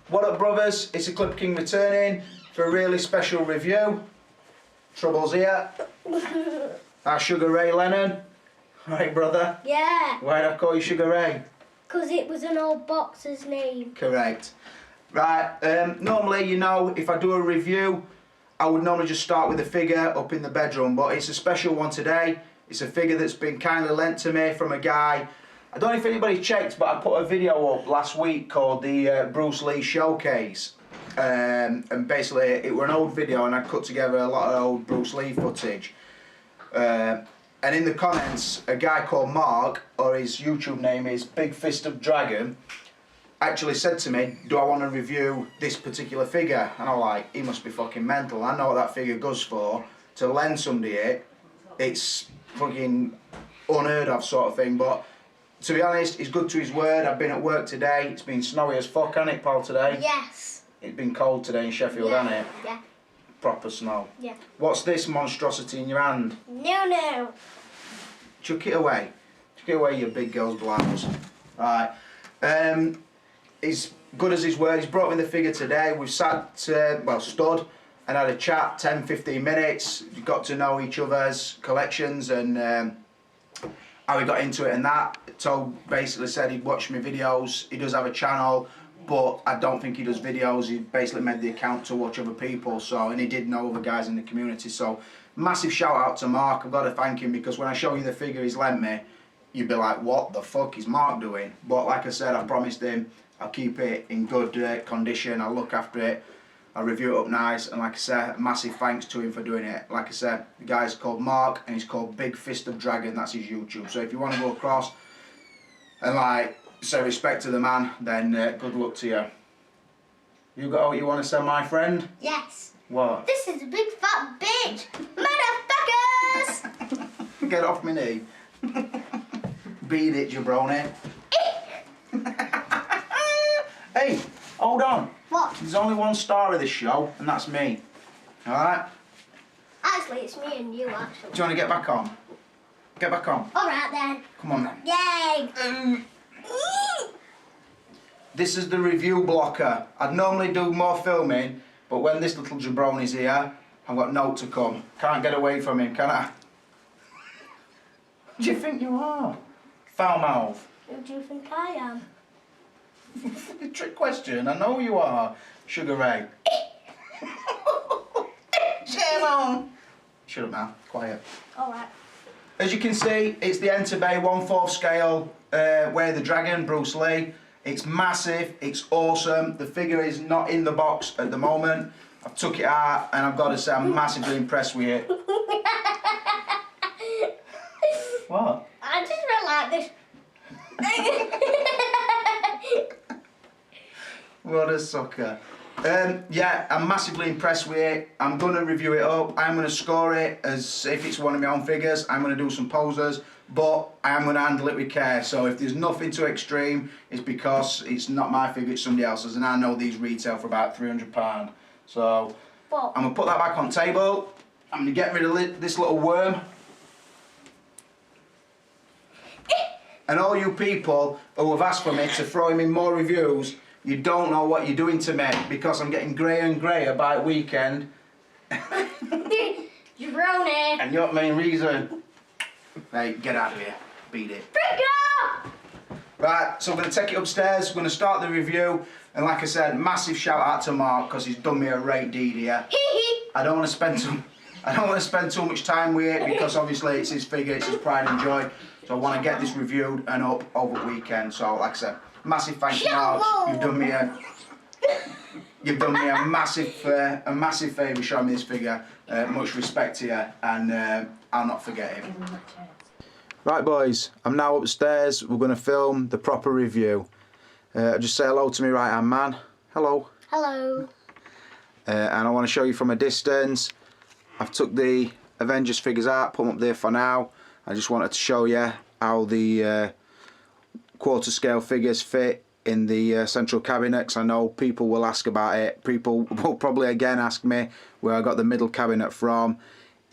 What up, brothers? It's the Clipper King returning for a really special review. Trouble's here. Our Sugar Ray Lennon. Right, brother? Yeah. Why did I call you Sugar Ray? Because it was an old boxer's name. Correct. Right, normally, you know, if I do a review, I would normally just start with a figure up in the bedroom, but it's a special one today. It's a figure that's been kindly lent to me from a guy. I don't know if anybody checked, but I put a video up last week called the Bruce Lee Showcase. And basically, it were an old video and I cut together a lot of old Bruce Lee footage. And in the comments, a guy called Mark, or his YouTube name is Big Fist of Dragon, actually said to me, do I want to review this particular figure? And I'm like, he must be fucking mental. I know what that figure goes for. To lend somebody it, it's fucking unheard of sort of thing. But to be honest, he's good to his word. I've been at work today. It's been snowy as fuck, hasn't it, pal, today? Yes. It's been cold today in Sheffield, hasn't it? Yeah. Proper snow. Yeah. What's this monstrosity in your hand? No. Chuck it away. Chuck it away, you big girl's blouse. Right. He's good as his word. He's brought me the figure today. We've sat, stood and had a chat, 10-15 minutes. We got to know each other's collections and how he got into it and that. Basically said he'd watched my videos. He does have a channel, but I don't think he does videos. He basically made the account to watch other people. And he did know other guys in the community. So massive shout out to Mark. I've got to thank him because when I show you the figure he's lent me, you'd be like, what the fuck is Mark doing? But like I said, I promised him I'll keep it in good condition. I'll look after it. I'll review it up nice. And like I said, massive thanks to him for doing it. Like I said, the guy's called Mark and he's called Big Fist of Dragon. That's his YouTube. So if you want to go across and like say respect to the man, then good luck to you. You got what you want to say, my friend? Yes. What? This is a big fat bitch. Motherfuckers! Get off my knee. Beat it, jabroni. Hey, hold on. What? There's only one star of this show, and that's me. Alright? Actually, it's me and you, actually. Do you want to get back on? Get back on. Alright then. Come on then. Yay! This is the review blocker. I'd normally do more filming, but when this little jabroni's here, I've got note to come. Can't get away from him, can I? Who do you think you are? Foul mouth. Who do you think I am? A trick question, I know you are. Sugar Ray. Shame on. Shut up now, quiet. Alright. As you can see, it's the Enterbay 1/4 scale Way of the Dragon, Bruce Lee. It's massive, it's awesome. The figure is not in the box at the moment. I've took it out and I've got to say I'm massively impressed with it. What? I just felt like this. What a sucker. Yeah, I'm massively impressed with it. I'm going to review it up. I'm going to score it as if it's one of my own figures. I'm going to do some poses, but I'm going to handle it with care. So if there's nothing too extreme, it's because it's not my figure, it's somebody else's, and I know these retail for about £300. So I'm going to put that back on table. I'm going to get rid of this little worm. And all you people who have asked for me to throw him in more reviews, you don't know what you're doing to me because I'm getting greyer and greyer by weekend. Jabroni. And you're the main reason. Right, get out of here. Beat it. Freak Right, so I'm going to take it upstairs. We're going to start the review. And like I said, massive shout out to Mark because he's done me a great deed here. I don't want to spend too much time with it because obviously it's his figure, it's his pride and joy. So I want to get this reviewed and up over the weekend. So like I said, massive thanks, Mark. You've done me a massive favour showing me this figure. Much respect to you, and I'll not forget it. Right, boys, I'm now upstairs. We're going to film the proper review. Just say hello to me right hand man. Hello. Hello. And I want to show you from a distance. I've took the Avengers figures out, put them up there for now. I just wanted to show you how the quarter scale figures fit in the central cabinet, 'cause I know people will ask about it. People will probably again ask me where I got the middle cabinet from.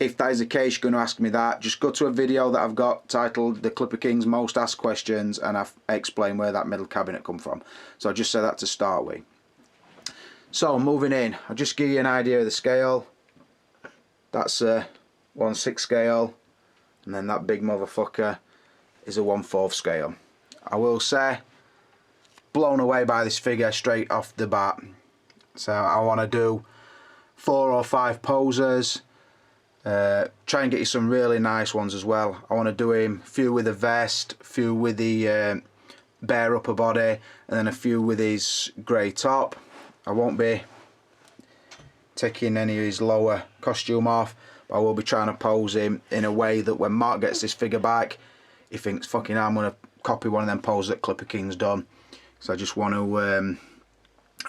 If that is the case, you're going to ask me that, just go to a video that I've got titled The Clipper King's Most Asked Questions, and I've explained where that middle cabinet come from. So I'll just say that to start with. So moving in, I'll just give you an idea of the scale. That's a 1/6 scale, and then that big motherfucker is a 1/4 scale. I will say, blown away by this figure straight off the bat. So I want to do 4 or 5 poses. Try and get you some really nice ones as well. I want to do him a few with a vest, a few with the bare upper body, and then a few with his grey top. I won't be taking any of his lower costume off, but I will be trying to pose him in a way that when Mark gets this figure back, he thinks, fucking hell, I'm going to copy one of them poses that Clipper King's done. So I just want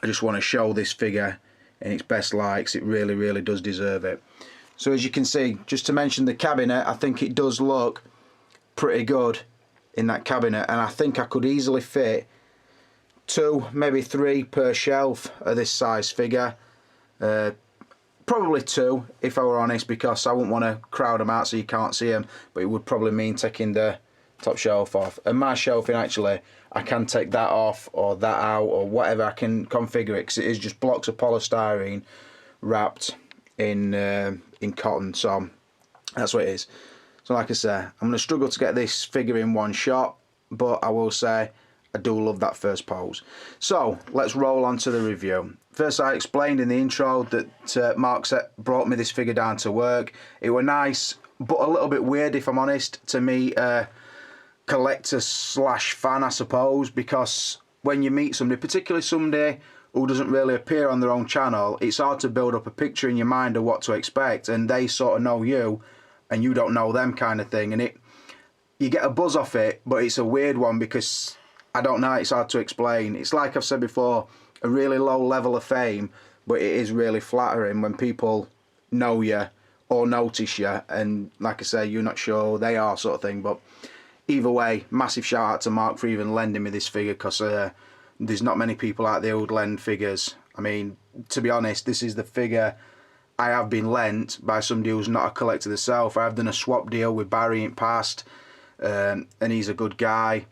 to show this figure in its best light, 'cause it really, really does deserve it. So as you can see, just to mention the cabinet, I think it does look pretty good in that cabinet, and I think I could easily fit 2, maybe 3 per shelf of this size figure. Probably 2 if I were honest, because I wouldn't want to crowd them out so you can't see them, but it would probably mean taking the top shelf off. And my shelving, actually, I can take that off or that out or whatever. I can configure it, because it is just blocks of polystyrene wrapped in cotton, so that's what it is. So like I say, I'm going to struggle to get this figure in one shot, but I will say I do love that first pose. So let's roll on to the review. First, I explained in the intro that Mark brought me this figure down to work. It were nice, but a little bit weird, if I'm honest, to meet a collector slash fan, I suppose, because when you meet somebody, particularly somebody who doesn't really appear on their own channel, it's hard to build up a picture in your mind of what to expect, and they sort of know you and you don't know them, kind of thing, and you get a buzz off it, but it's a weird one because I don't know, it's hard to explain. It's like I've said before, a really low level of fame, but it is really flattering when people know you or notice you, and like I say, you're not sure who they are, sort of thing. But either way, massive shout out to Mark for even lending me this figure, because there's not many people out there who would lend figures. I mean, to be honest, this is the figure I have been lent by somebody who's not a collector themselves. I have done a swap deal with Barry in past, and he's a good guy.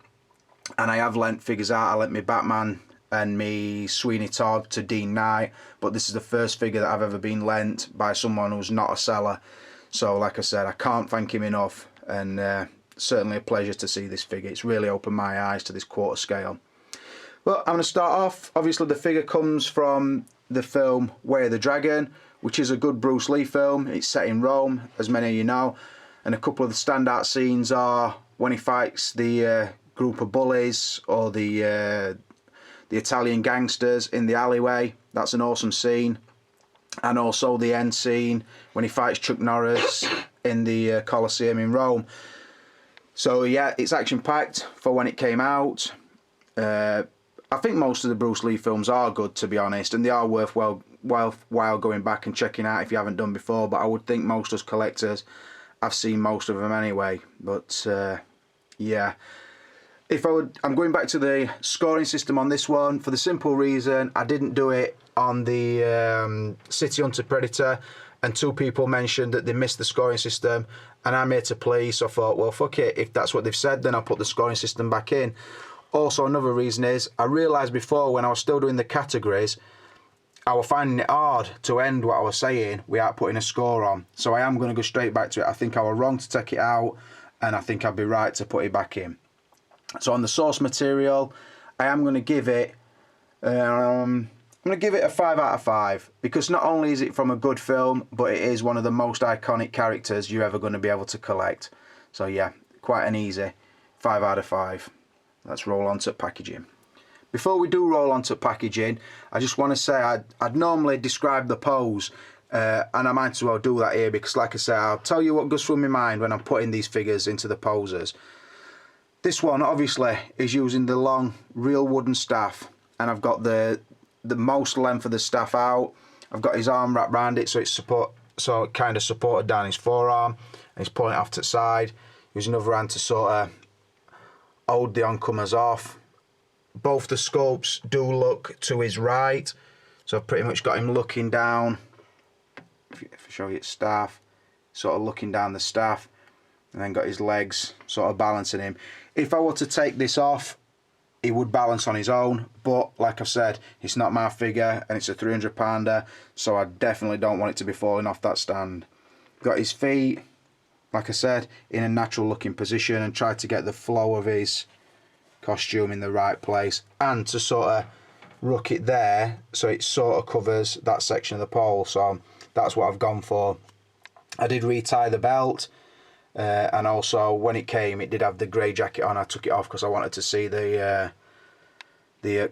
And I have lent figures out. I lent me Batman and me Sweeney Todd to Dean Knight, but this is the first figure that I've ever been lent by someone who's not a seller. So like I said, I can't thank him enough, and certainly a pleasure to see this figure. It's really opened my eyes to this quarter scale. Well, I'm going to start off. Obviously, the figure comes from the film Way of the Dragon, which is a good Bruce Lee film. It's set in Rome, as many of you know, and a couple of the standout scenes are when he fights the group of bullies or the Italian gangsters in the alleyway. That's an awesome scene. And also the end scene when he fights Chuck Norris in the Colosseum in Rome. So yeah, it's action-packed for when it came out. I think most of the Bruce Lee films are good, to be honest, and they are worthwhile going back and checking out if you haven't done before, but I would think most of us collectors have seen most of them anyway. But yeah, I'm going back to the scoring system on this one for the simple reason I didn't do it on the City Hunter Predator, and 2 people mentioned that they missed the scoring system, and I'm here to please, so I thought, well, fuck it, if that's what they've said, then I'll put the scoring system back in. Also, another reason is, I realised before when I was still doing the categories, I was finding it hard to end what I was saying without putting a score on. So I am going to go straight back to it. I think I was wrong to take it out, and I think I'd be right to put it back in. So on the source material, I am going to give it, a 5 out of 5, because not only is it from a good film, but it is one of the most iconic characters you're ever going to be able to collect. So yeah, quite an easy 5 out of 5. Let's roll on to packaging. Before we do roll on to packaging, I just want to say I'd normally describe the pose, and I might as well do that here, because like I say, I'll tell you what goes through my mind when I'm putting these figures into the poses. This one obviously is using the long real wooden staff, and I've got the most length of the staff out. I've got his arm wrapped around it so it kind of supported down his forearm, and he's pulling it off to the side. Use another hand to sort of hold the oncomers off. Both the scopes do look to his right, so I've pretty much got him looking down. If I show you its staff, sort of looking down the staff, and then got his legs sort of balancing him. If I were to take this off, he would balance on his own, but like I've said, it's not my figure and it's a 300 pounder, so I definitely don't want it to be falling off that stand. Got his feet, like I said, in a natural looking position, and tried to get the flow of his costume in the right place, and to sort of ruck it there so it sort of covers that section of the pole. So that's what I've gone for. I did retie the belt, and also when it came, it did have the grey jacket on. I took it off because I wanted to see the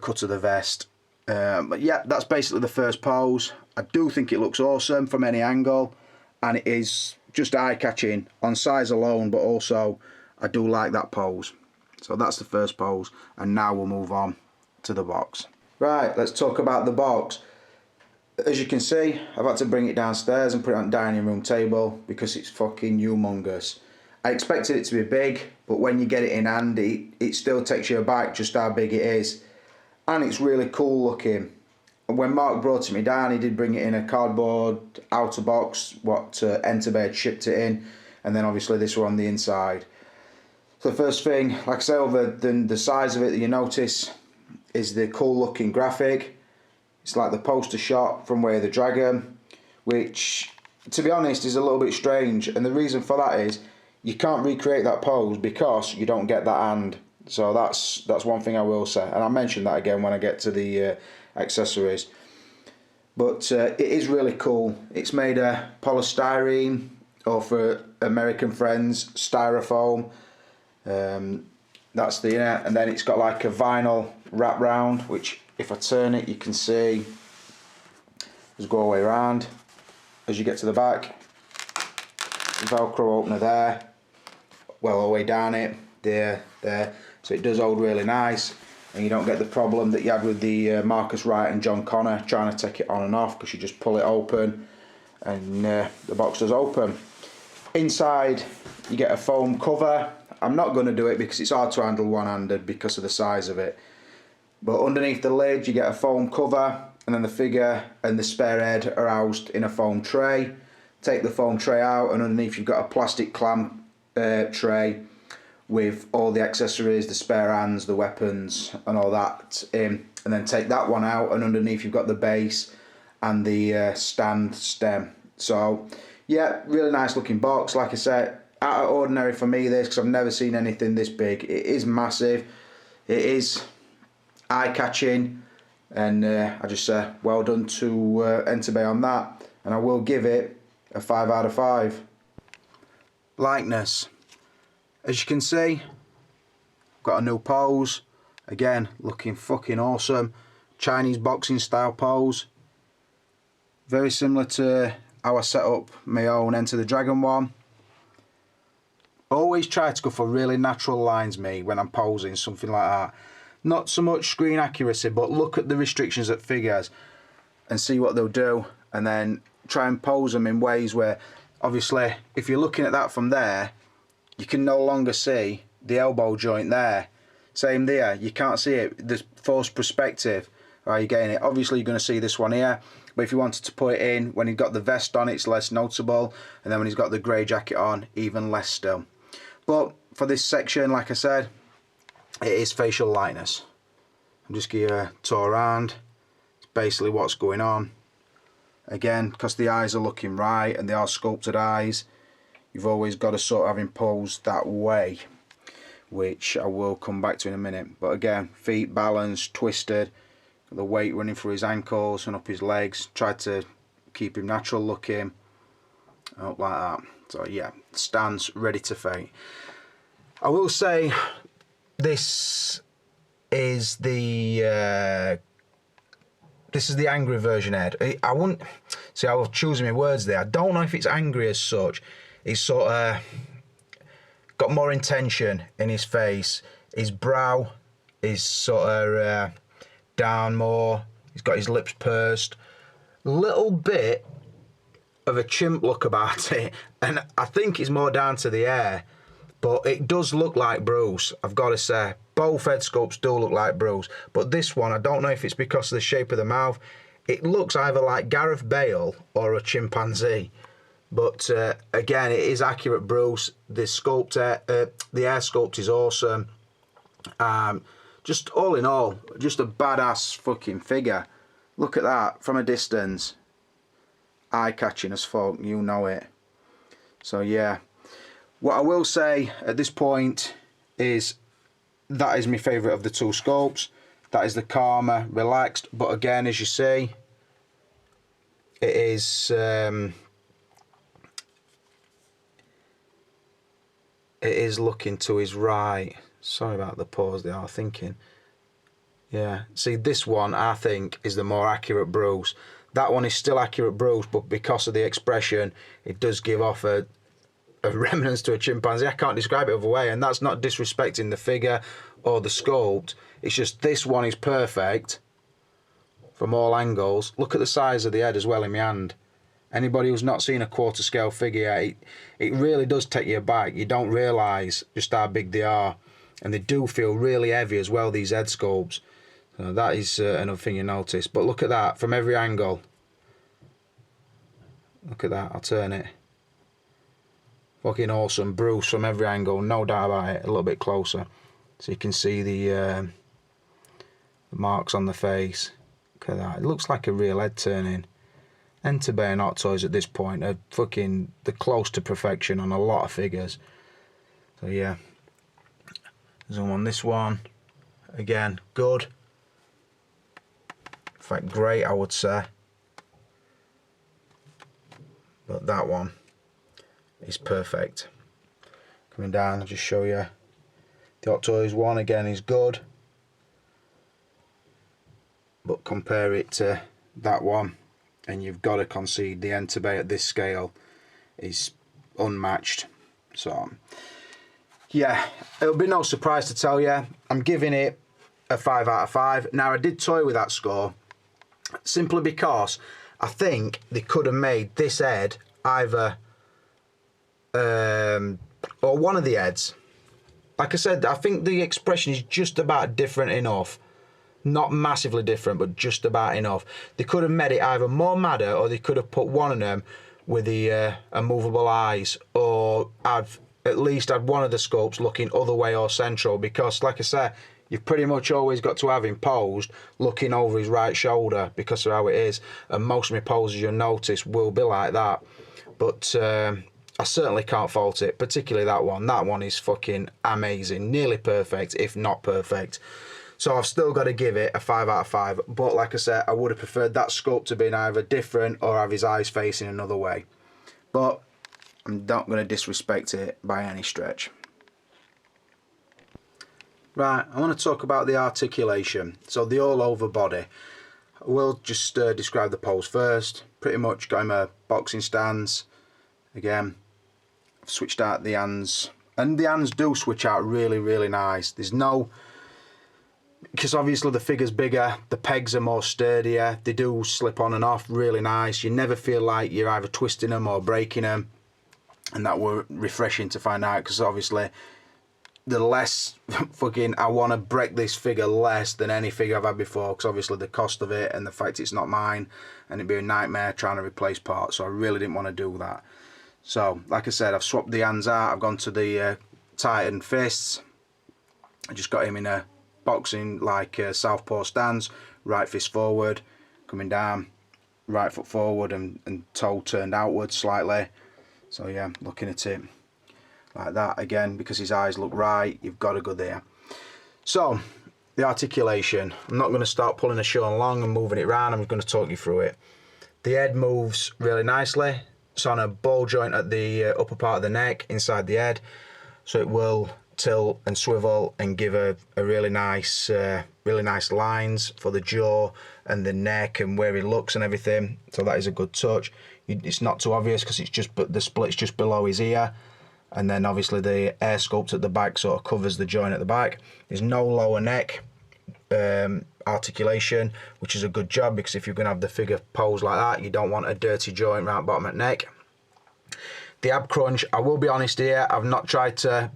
cut of the vest. But yeah, that's basically the first pose. I do think it looks awesome from any angle, and it is just eye-catching on size alone, but also I do like that pose. So that's the first pose, and now we'll move on to the box. Right, let's talk about the box. As you can see, I've had to bring it downstairs and put it on the dining room table because it's fucking humongous. I expected it to be big, but when you get it in hand, it still takes you aback just how big it is. And it's really cool looking. When Mark brought it me down, he did bring it in a cardboard outer box, what Enterbay had shipped it in, and then obviously this one on the inside. So the first thing, like I say, other than the size of it that you notice, is the cool looking graphic. It's like the poster shot from Way of the Dragon, which, to be honest, is a little bit strange, and the reason for that is you can't recreate that pose because you don't get that hand. So that's one thing I will say, and I'll mention that again when I get to the accessories. But it is really cool. It's made of polystyrene, or for American friends, styrofoam. That's the inner, and then it's got like a vinyl wrap round, which if I turn it you can see just go all the way around. As you get to the back, the Velcro opener there, well all the way down it, there, so it does hold really nice, and you don't get the problem that you had with the Marcus Wright and John Connor trying to take it on and off, because you just pull it open and the box does open. Inside you get a foam cover. I'm not going to do it because it's hard to handle one-handed because of the size of it. But underneath the lid you get a foam cover, and then the figure and the spare head are housed in a foam tray. Take the foam tray out, and underneath you've got a plastic clamp tray with all the accessories, the spare hands, the weapons and all that in. And then take that one out, and underneath you've got the base and the stand stem. So yeah, really nice looking box. Like I said, out of ordinary for me this, because I've never seen anything this big. It is massive, it is eye-catching, and I just say well done to Enterbay on that, and I will give it a 5 out of 5. Likeness, as you can see, got a new pose, again looking fucking awesome. Chinese boxing style pose, very similar to how I set up my own Enter the Dragon one. Always try to go for really natural lines, me, when I'm posing something like that. Not so much screen accuracy, but look at the restrictions at figures and see what they'll do, and then try and pose them in ways where, obviously, if you're looking at that from there, you can no longer see the elbow joint there. Same there, you can't see it. There's forced perspective. Are you getting it? Obviously, you're going to see this one here, but if you wanted to put it in when he's got the vest on, it's less noticeable, and then when he's got the grey jacket on, even less still. But for this section, like I said, it is facial likeness. I'm just going to tour around. It's basically what's going on. Again, because the eyes are looking right and they are sculpted eyes, you've always got to sort of have him posed that way, which I will come back to in a minute. But again, feet balanced, twisted, the weight running through his ankles and up his legs. Tried to keep him natural looking, up like that. So yeah, stance ready to fight. I will say this is the angry version head. I wouldn't see, I was choosing my words there. I don't know if it's angry as such. He's sort of got more intention in his face. His brow is sort of down more. He's got his lips pursed. Little bit of a chimp look about it, and I think it's more down to the hair, but it does look like Bruce, I've got to say. Both head sculpts do look like Bruce, but this one, I don't know if it's because of the shape of the mouth, it looks either like Gareth Bale or a chimpanzee. But again, it is accurate Bruce. The hair sculpt is awesome. just all in all, just a badass fucking figure. Look at that from a distance. Eye-catching as fuck, you know it. So yeah, what I will say at this point is that is my favourite of the two sculpts. That is the calmer, relaxed, but again, as you see, it is looking to his right. Sorry about the pause they are thinking. Yeah, see, this one I think is the more accurate Bruce. That one is still accurate Bruce, but because of the expression, it does give off a remnants to a chimpanzee. I can't describe it other way, and that's not disrespecting the figure or the sculpt. It's just this one is perfect from all angles. Look at the size of the head as well in my hand. Anybody who's not seen a quarter scale figure, it really does take you aback. You don't realise just how big they are, and they do feel really heavy as well, these head sculpts. So that is another thing you notice. But look at that from every angle. Look at that, I'll turn it. Fucking awesome. Bruce from every angle, no doubt about it. A little bit closer so you can see the marks on the face. Look at that, it looks like a real head turning. Enterbay and Hot Toys at this point are fucking, they're close to perfection on a lot of figures. So yeah, zoom on this one. Again, good. In fact, great, I would say. But that one is perfect. Coming down, I'll just show you. The Hot Toys one again is good, but compare it to that one, and you've got to concede the Enterbay at this scale is unmatched. So yeah, it'll be no surprise to tell you, I'm giving it a 5 out of 5. Now, I did toy with that score simply because I think they could have made this head either or one of the heads. Like I said, I think the expression is just about different enough. Not massively different, but just about enough. They could have made it either more madder, or they could have put one of them with the immovable eyes, or I've at least had one of the sculpts looking other way or central, because like I said, you've pretty much always got to have him posed looking over his right shoulder because of how it is, and most of my poses you'll notice will be like that. But I certainly can't fault it, particularly that one. That one is fucking amazing, nearly perfect, if not perfect. So I've still got to give it a 5 out of 5. But like I said, I would have preferred that sculpt to be either different or have his eyes facing another way. But I'm not going to disrespect it by any stretch. Right, I want to talk about the articulation. So the all over body. I will just describe the pose first. Pretty much got him a boxing stance. Again, I've switched out the hands. And the hands do switch out really, really nice. There's no... Because obviously the figure's bigger, the pegs are more sturdier, they do slip on and off really nice. You never feel like you're either twisting them or breaking them, and that were refreshing to find out, because obviously the less fucking I want to break this figure less than any figure I've had before, because obviously the cost of it and the fact it's not mine, and it'd be a nightmare trying to replace parts, so I really didn't want to do that. So like I said, I've swapped the hands out, I've gone to the tightened fists. I just got him in a boxing like southpaw stance, right fist forward, coming down, right foot forward, and toe turned outwards slightly. So yeah, looking at it like that again, because his eyes look right, you've got to go there. So the articulation, I'm not going to start pulling the show along and moving it around, I'm going to talk you through it. The head moves really nicely. It's on a ball joint at the upper part of the neck inside the head, so it will tilt and swivel and give a really nice lines for the jaw and the neck and where he looks and everything. So that is a good touch. It's not too obvious because it's just, but the split's just below his ear, and then obviously the air sculpt at the back sort of covers the joint at the back. There's no lower neck articulation, which is a good job, because if you're going to have the figure posed like that, you don't want a dirty joint right bottom at neck. The ab crunch, I will be honest here, I've not tried to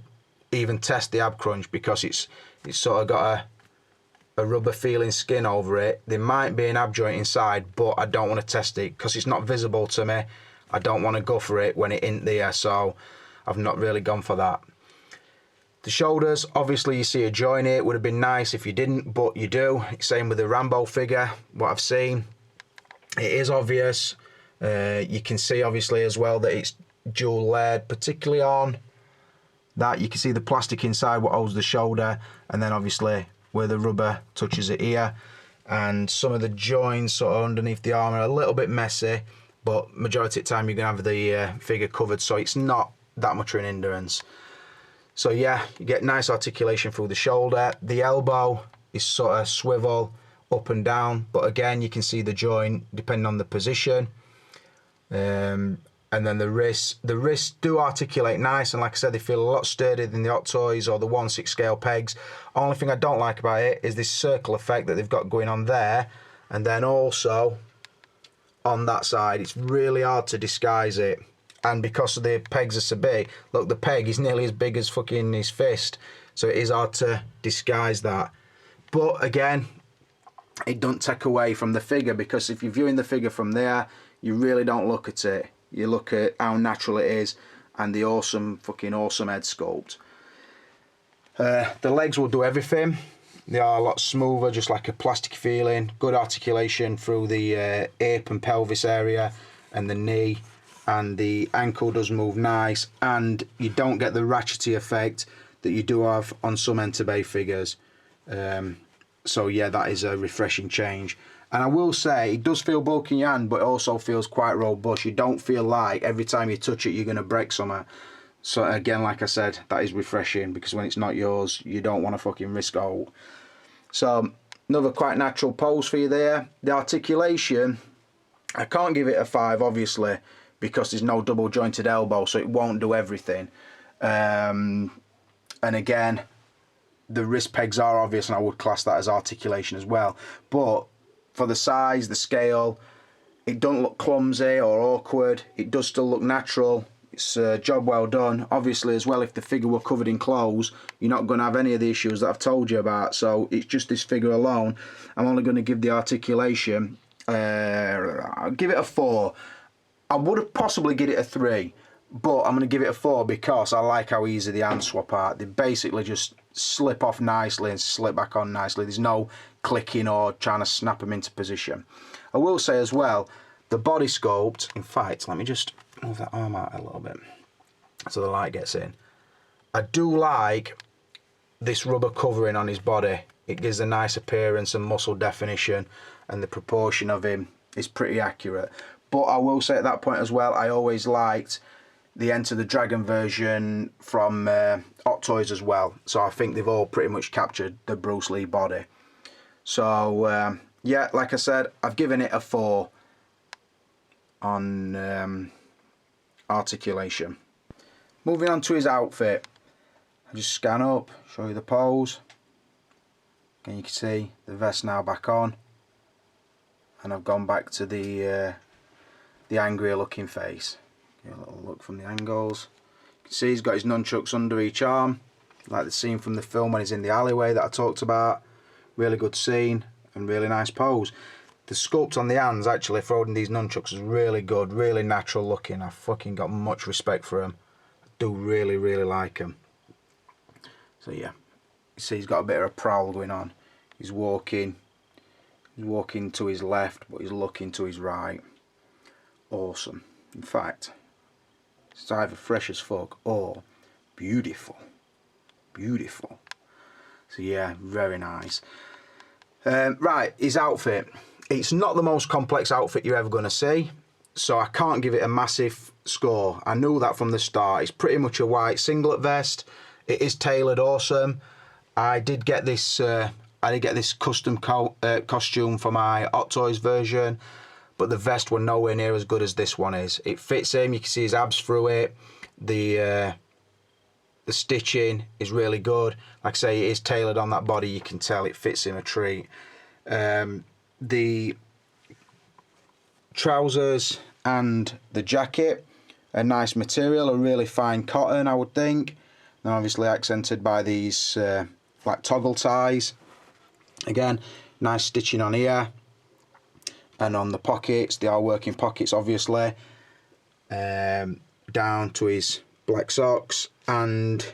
even test the ab crunch because it's sort of got a rubber feeling skin over it. There might be an ab joint inside, but I don't want to test it because it's not visible to me. I don't want to go for it when it ain't there, so I've not really gone for that. The shoulders, obviously you see a join here. It would have been nice if you didn't, but you do. Same with the Rambo figure, what I've seen. It is obvious. You can see obviously as well that it's dual layered, particularly on that. You can see the plastic inside what holds the shoulder, and then obviously where the rubber touches it here. And some of the joins sort of underneath the arm are a little bit messy, but majority of the time you're going to have the figure covered, so it's not that much of an hindrance. So yeah, you get nice articulation through the shoulder. The elbow is sort of swivel up and down, but again you can see the joint depending on the position. And then the wrists do articulate nice, and like I said, they feel a lot sturdier than the Hot Toys or the 1/6 scale pegs. Only thing I don't like about it is this circle effect that they've got going on there, and then also on that side. It's really hard to disguise it. And because of the pegs are so big, look, the peg is nearly as big as fucking his fist, so it is hard to disguise that. But again, it don't take away from the figure, because if you're viewing the figure from there, you really don't look at it. You look at how natural it is and the fucking awesome head sculpt. The legs will do everything. They are a lot smoother, just like a plastic feeling. Good articulation through the hip and pelvis area and the knee. And the ankle does move nice, and you don't get the ratchety effect that you do have on some Enterbay figures. So yeah, that is a refreshing change. And I will say, it does feel bulky in your hand, but it also feels quite robust. You don't feel like every time you touch it you're going to break something. So again, like I said, that is refreshing, because when it's not yours, you don't want to fucking risk out. So another quite natural pose for you there. The articulation, I can't give it a 5 obviously, because there's no double jointed elbow, so it won't do everything. And again, the wrist pegs are obvious, and I would class that as articulation as well. But for the size, the scale, it don't look clumsy or awkward. It does still look natural. It's a job well done. Obviously as well, if the figure were covered in clothes, you're not going to have any of the issues that I've told you about. So it's just this figure alone. I'm only going to give the articulation, I'll give it a 4. I would have possibly give it a 3, but I'm going to give it a 4 because I like how easy the hands swap out. They basically just slip off nicely and slip back on nicely. There's no clicking or trying to snap them into position. I will say as well, the body sculpt, in fact, let me just move that arm out a little bit so the light gets in. I do like this rubber covering on his body. It gives a nice appearance and muscle definition, and the proportion of him is pretty accurate. But I will say at that point as well, I always liked the Enter the Dragon version from Hot Toys as well. So I think they've all pretty much captured the Bruce Lee body. So yeah, like I said, I've given it a 4 on articulation. Moving on to his outfit. I just scan up, show you the pose. And you can see the vest now back on. And I've gone back to the angrier looking face. Get a little look from the angles. You can see he's got his nunchucks under each arm, like the scene from the film when he's in the alleyway that I talked about. Really good scene and really nice pose. The sculpt on the hands actually for holding these nunchucks is really good, really natural looking. I've fucking got much respect for him. I do really, really like him. So yeah, you see he's got a bit of a prowl going on. He's walking to his left, but he's looking to his right. Awesome. In fact, it's either fresh as fuck or beautiful. Beautiful. So yeah, very nice. Right, his outfit. It's not the most complex outfit you're ever going to see, so I can't give it a massive score. I knew that from the start. It's pretty much a white singlet vest. It is tailored awesome. I did get this custom costume for my Hot Toys version, but the vest were nowhere near as good as this one is. It fits him. You can see his abs through it. The stitching is really good. Like I say, it is tailored on that body. You can tell it fits him a treat. The trousers and the jacket are nice material, a really fine cotton, I would think. And obviously accented by these like toggle ties. Again, nice stitching on here. And on the pockets, they are working pockets obviously. Down to his black socks, and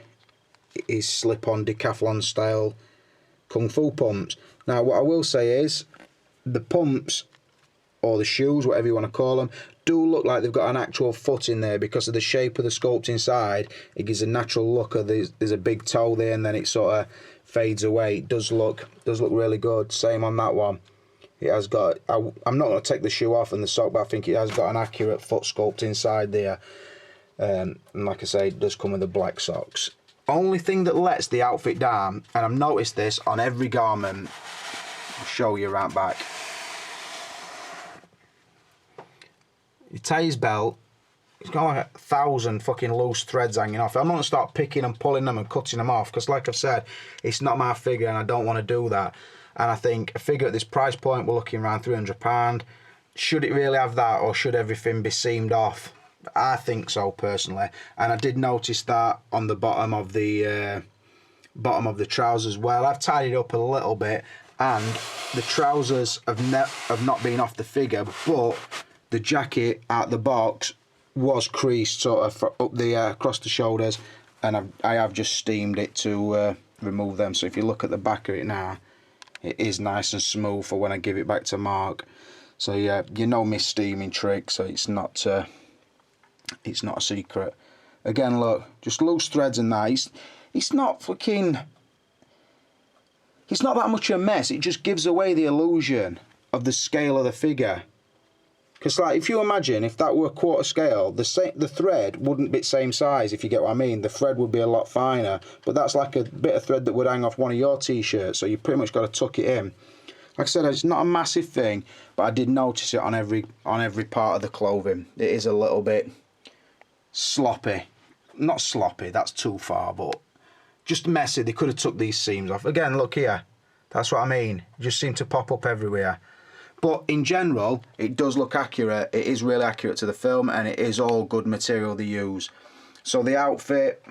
is slip-on decathlon style kung fu pumps. Now what I will say is the pumps, or the shoes, whatever you want to call them, do look like they've got an actual foot in there because of the shape of the sculpt inside. It gives a natural look of there's a big toe there, and then it sort of fades away. It does look really good. Same on that one. It has got. I'm not going to take the shoe off and the sock, but I think it has got an accurate foot sculpt inside there. And like I say, it does come with the black socks. Only thing that lets the outfit down, and I've noticed this on every garment. I'll show you right back. You tie his belt, it's got like 1,000 fucking loose threads hanging off. I'm not going to start picking and pulling them and cutting them off, because like I've said, it's not my figure and I don't want to do that. And I think a figure at this price point, we're looking around £300. Should it really have that, or should everything be seamed off? I think so, personally. And I did notice that on the bottom of the trousers. Well, I've tidied it up a little bit, and the trousers have not been off the figure, but the jacket at the box was creased sort of up the across the shoulders, and I have just steamed it to remove them. So if you look at the back of it now, it is nice and smooth for when I give it back to Mark. So yeah, you know my steaming trick, so it's not a secret. Again, look, just loose threads and that. It's not fucking. It's not that much of a mess. It just gives away the illusion of the scale of the figure. Because like, if you imagine if that were quarter scale, the thread wouldn't be the same size, if you get what I mean. The thread would be a lot finer, but that's like a bit of thread that would hang off one of your t-shirts, so you pretty much got to tuck it in. Like I said, it's not a massive thing, but I did notice it on every part of the clothing. It is a little bit sloppy. Not sloppy, that's too far, but just messy. They could have took these seams off. Again, look here. That's what I mean. It just seem to pop up everywhere. But in general, it does look accurate. It is really accurate to the film, and it is all good material they use. So the outfit,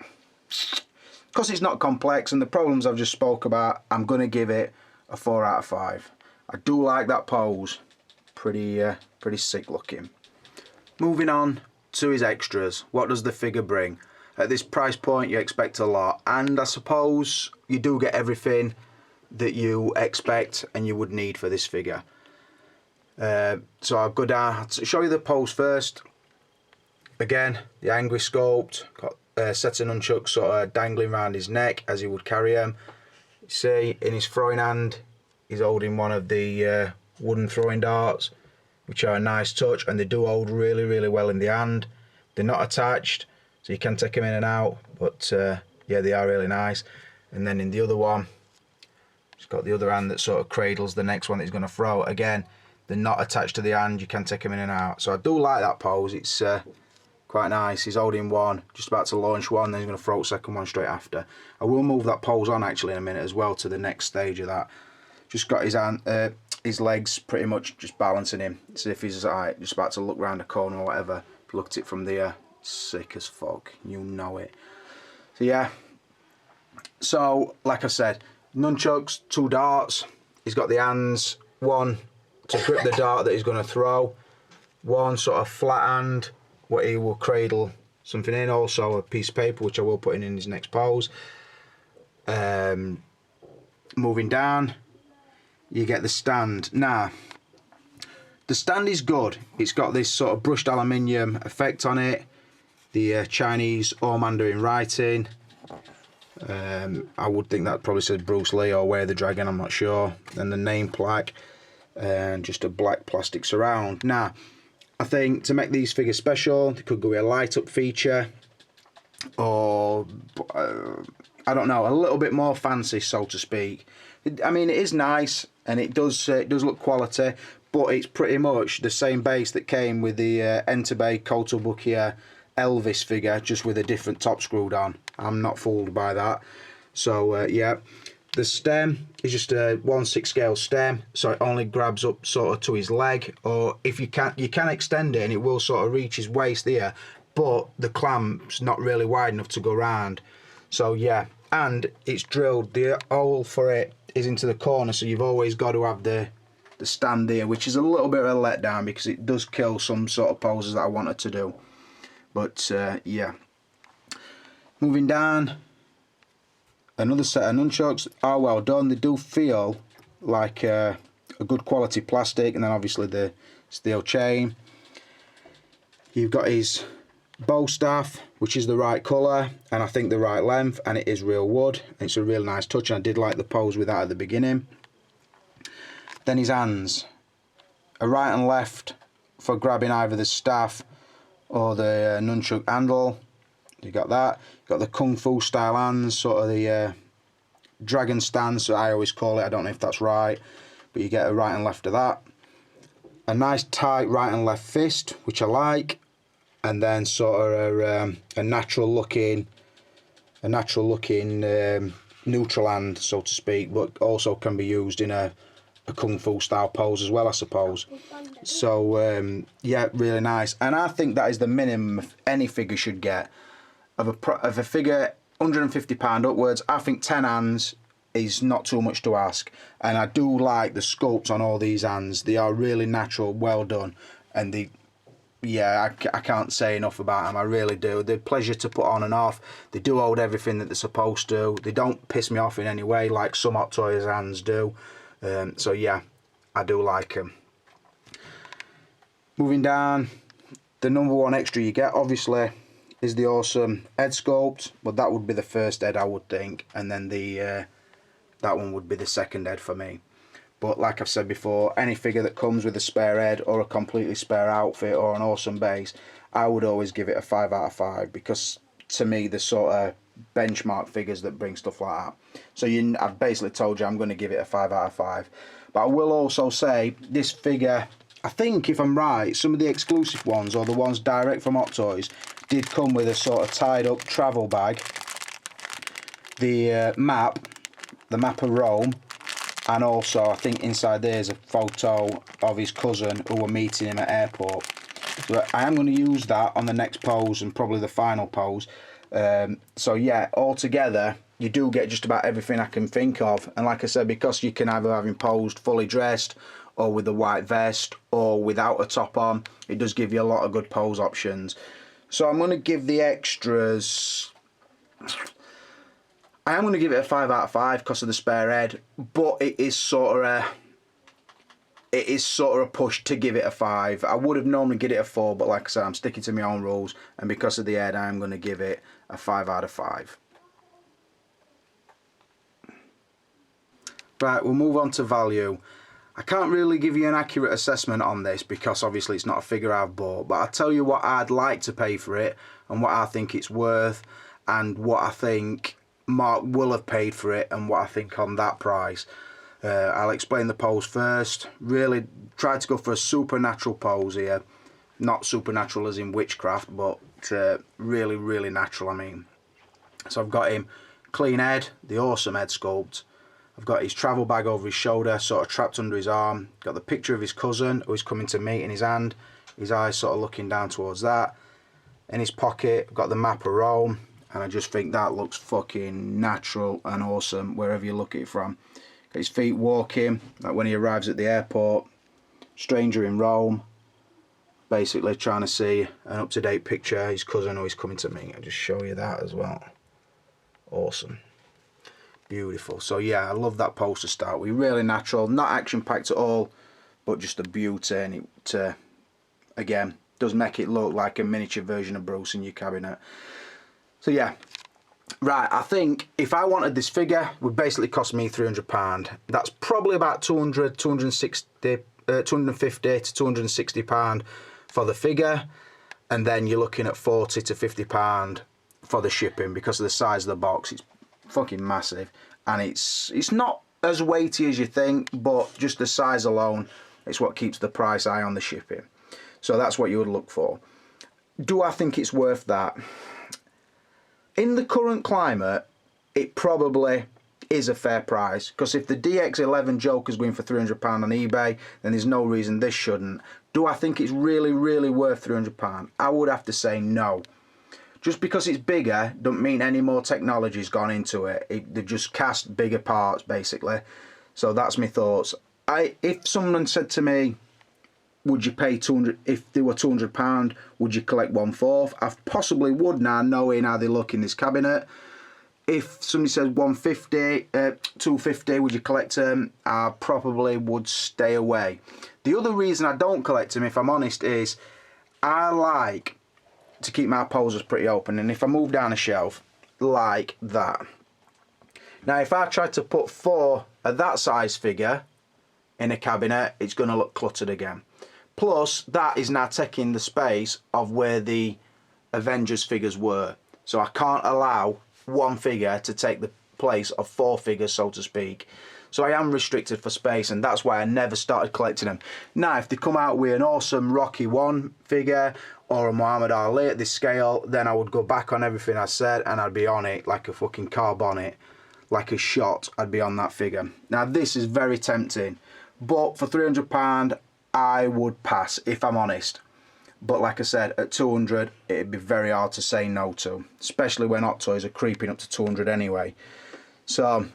because it's not complex and the problems I've just spoke about, I'm going to give it a 4 out of 5. I do like that pose. Pretty sick looking. Moving on to his extras. What does the figure bring? At this price point, you expect a lot, and I suppose you do get everything that you expect and you would need for this figure. So I'll go down to show you the pose first. Again, the angry sculpt, got sets of nunchucks sort of dangling around his neck as he would carry them. You see, in his throwing hand, he's holding one of the wooden throwing darts, which are a nice touch, and they do hold really, really well in the hand. They're not attached, so you can take them in and out, but yeah, they are really nice. And then in the other one, he's got the other hand that sort of cradles the next one that he's going to throw. Again, they're not attached to the hand, you can take them in and out. So I do like that pose, it's quite nice. He's holding one, just about to launch one, then he's going to throw the second one straight after. I will move that pose on actually in a minute as well to the next stage of that. Just got his hand, his legs pretty much just balancing him. It's as if he's just about to look round a corner or whatever. If you looked at it from there, sick as fuck, you know it. So yeah, so like I said, nunchucks, 2 darts. He's got the hands, one to grip the dart that he's going to throw, one sort of flat hand what he will cradle something in, also a piece of paper which I will put in his next pose. Moving down, you get the stand. Now the stand is good. It's got this sort of brushed aluminium effect on it, the Chinese or Mandarin writing. I would think that probably says Bruce Lee or Way of the Dragon, I'm not sure. And the name plaque, and just a black plastic surround. Now, I think to make these figures special, they could go with a light up feature, or I don't know, a little bit more fancy, so to speak. I mean, it is nice and it does look quality, but it's pretty much the same base that came with the Enterbay Kotobukiya Elvis figure, just with a different top screwed on. I'm not fooled by that. So yeah, the stem is just a 1/6 scale stem, so it only grabs up sort of to his leg, or if you can extend it and it will sort of reach his waist there, but the clamp's not really wide enough to go round. So yeah, and it's drilled, the hole for it is into the corner, so you've always got to have the stand there, which is a little bit of a letdown because it does kill some sort of poses that I wanted to do. But yeah, moving down, Another set of nunchucks are well done. They do feel like a good quality plastic, and then obviously the steel chain. You've got his bow staff, which is the right colour and I think the right length, and it is real wood. It's a real nice touch, and I did like the pose with that at the beginning. Then his hands, a right and left for grabbing either the staff or the nunchuck handle. You got that. You got the kung fu style hands, sort of the dragon stance, I always call it. I don't know if that's right, but you get a right and left of that. A nice tight right and left fist, which I like, and then sort of a natural looking neutral hand, so to speak, but also can be used in a kung fu style pose as well, I suppose. So yeah, really nice, and I think that is the minimum any figure should get of a figure £150 upwards. I think 10 hands is not too much to ask, and I do like the sculpts on all these hands. They are really natural, well done, and I can't say enough about them. I really do. They're a pleasure to put on and off. They do hold everything that they're supposed to. They don't piss me off in any way like some Hot Toys hands do. So yeah, I do like them. Moving down, the number one extra you get obviously is the awesome head sculpt, but that would be the first head I would think, and then that one would be the second head for me. But like I've said before, any figure that comes with a spare head or a completely spare outfit or an awesome base, I would always give it a 5 out of 5, because to me the sort of benchmark figures that bring stuff like that. So I've basically told you I'm going to give it a 5 out of 5. But I will also say this figure, I think if I'm right, some of the exclusive ones or the ones direct from Hot Toys did come with a sort of tied up travel bag, the map of Rome, and also I think inside there is a photo of his cousin who were meeting him at airport. So I am going to use that on the next pose and probably the final pose. So yeah, altogether you do get just about everything I can think of, and like I said, because you can either have him posed fully dressed or with a white vest or without a top on, it does give you a lot of good pose options. So I'm going to give the extras, I am going to give it a 5 out of 5 because of the spare head, but it is sort of a push to give it a 5. I would have normally given it a 4, but like I said, I'm sticking to my own rules, and because of the head, I am going to give it a 5 out of 5. Right, we'll move on to value. I can't really give you an accurate assessment on this because obviously it's not a figure I've bought, but I'll tell you what I'd like to pay for it and what I think it's worth and what I think Mark will have paid for it and what I think on that price. I'll explain the pose first. Really try to go for a supernatural pose here. Not supernatural as in witchcraft, but really, really natural, I mean. So I've got him clean head, the awesome head sculpt. I've got his travel bag over his shoulder, sort of trapped under his arm. Got the picture of his cousin who is coming to meet in his hand. His eyes sort of looking down towards that. In his pocket, I've got the map of Rome. And I just think that looks fucking natural and awesome wherever you look at it from. Got his feet walking, like when he arrives at the airport. Stranger in Rome. Basically trying to see an up-to-date picture of his cousin who is coming to meet. I'll just show you that as well. Awesome. Beautiful. So yeah, I love that pose to start with. Really natural, not action-packed at all, but just a beauty, and it again does make it look like a miniature version of Bruce in your cabinet. So yeah, right, I think if I wanted this figure, it would basically cost me £300. That's probably about 250 to £260 for the figure, and then you're looking at £40 to £50 for the shipping because of the size of the box. It's fucking massive, and it's not as weighty as you think, but just the size alone, it's what keeps the price high on the shipping. So that's what you would look for. Do I think it's worth that? In the current climate, it probably is a fair price, because if the DX11 Joker's going for £300 on eBay, then there's no reason this shouldn't. Do I think it's really, really worth £300? I would have to say no. Just because it's bigger doesn't mean any more technology's gone into it. They've just cast bigger parts, basically. So that's my thoughts. If someone said to me, would you pay 200, if they were £200, would you collect 1/4? I possibly would now, knowing how they look in this cabinet. if somebody says 150, 250, would you collect them? I probably would stay away. The other reason I don't collect them, if I'm honest, is I like to keep my posers pretty open, and if I move down a shelf like that. Now, if I tried to put 4 of that size figure in a cabinet, it's going to look cluttered again. Plus, that is now taking the space of where the Avengers figures were. So I can't allow one figure to take the place of 4 figures, so to speak. So I am restricted for space, and that's why I never started collecting them. Now, if they come out with an awesome Rocky 1 figure or a Muhammad Ali at this scale, then I would go back on everything I said and I'd be on it like a fucking car bonnet, like a shot. I'd be on that figure. Now, this is very tempting, but for £300, I would pass, if I'm honest. But like I said, at 200, it'd be very hard to say no to, especially when Hot Toys are creeping up to 200 anyway. So,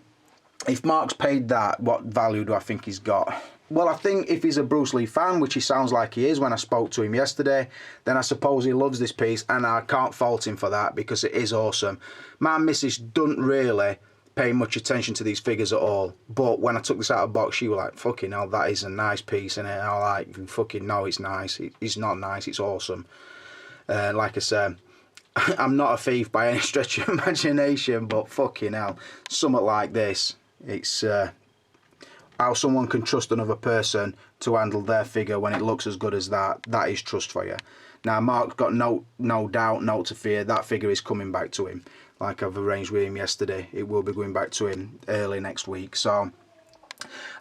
if Mark's paid that, what value do I think he's got? Well, I think if he's a Bruce Lee fan, which he sounds like he is when I spoke to him yesterday, then I suppose he loves this piece, and I can't fault him for that because it is awesome. My missus doesn't really pay much attention to these figures at all, but when I took this out of the box, she was like, fucking hell, that is a nice piece, and I like, fucking no, it's nice. It's not nice, it's awesome. Like I said, I'm not a thief by any stretch of imagination, but fucking hell, something like this, it's how someone can trust another person to handle their figure when it looks as good as that. That is trust for you. Now, Mark's got no doubt, no to fear, that figure is coming back to him. Like I've arranged with him yesterday, it will be going back to him early next week. So,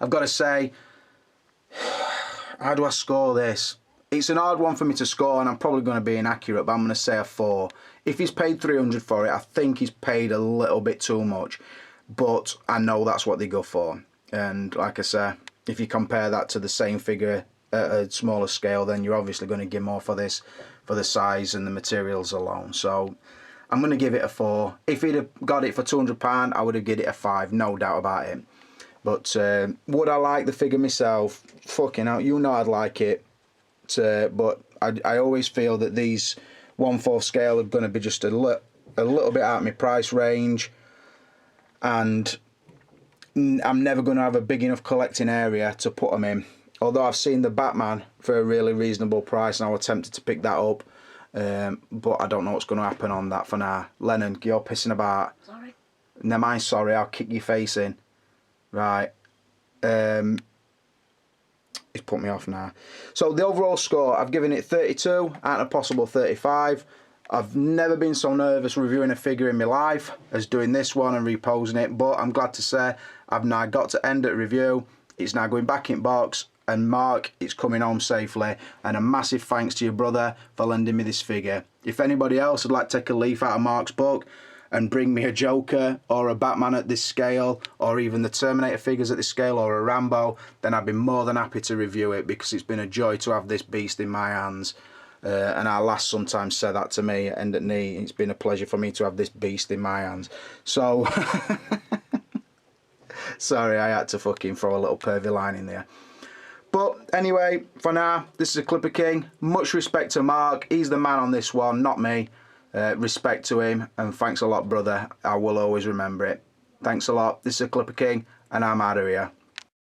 I've got to say, how do I score this? It's an hard one for me to score, and I'm probably going to be inaccurate, but I'm going to say a 4. If he's paid 300 for it, I think he's paid a little bit too much, but I know that's what they go for. And like I say, if you compare that to the same figure at a smaller scale, then you're obviously going to give more for this, for the size and the materials alone. So I'm going to give it a 4. If he'd have got it for £200, I would have given it a 5, no doubt about it. But would I like the figure myself? Fucking hell, you know I'd like it. But I always feel that these 1/4 scale are going to be just a little bit out of my price range, and I'm never going to have a big enough collecting area to put them in. Although I've seen the Batman for a really reasonable price, and I was tempted to pick that up, but I don't know what's going to happen on that for now. Lennon, you're pissing about. Sorry. Never mind, sorry, I'll kick your face in. Right. He's put me off now. So the overall score, I've given it 32 out of a possible 35. I've never been so nervous reviewing a figure in my life as doing this one and reposing it, but I'm glad to say I've now got to end that review. It's now going back in box, and Mark, it's coming home safely, and a massive thanks to your brother for lending me this figure. If anybody else would like to take a leaf out of Mark's book and bring me a Joker or a Batman at this scale, or even the Terminator figures at this scale, or a Rambo, then I'd be more than happy to review it, because it's been a joy to have this beast in my hands. And our lass sometimes said that to me at End at Knee. It's been a pleasure for me to have this beast in my hands. So, sorry, I had to fucking throw a little pervy line in there. But anyway, for now, this is a Clipper King. Much respect to Mark. He's the man on this one, not me. Respect to him, and thanks a lot, brother. I will always remember it. Thanks a lot. This is a Clipper King, and I'm out of here.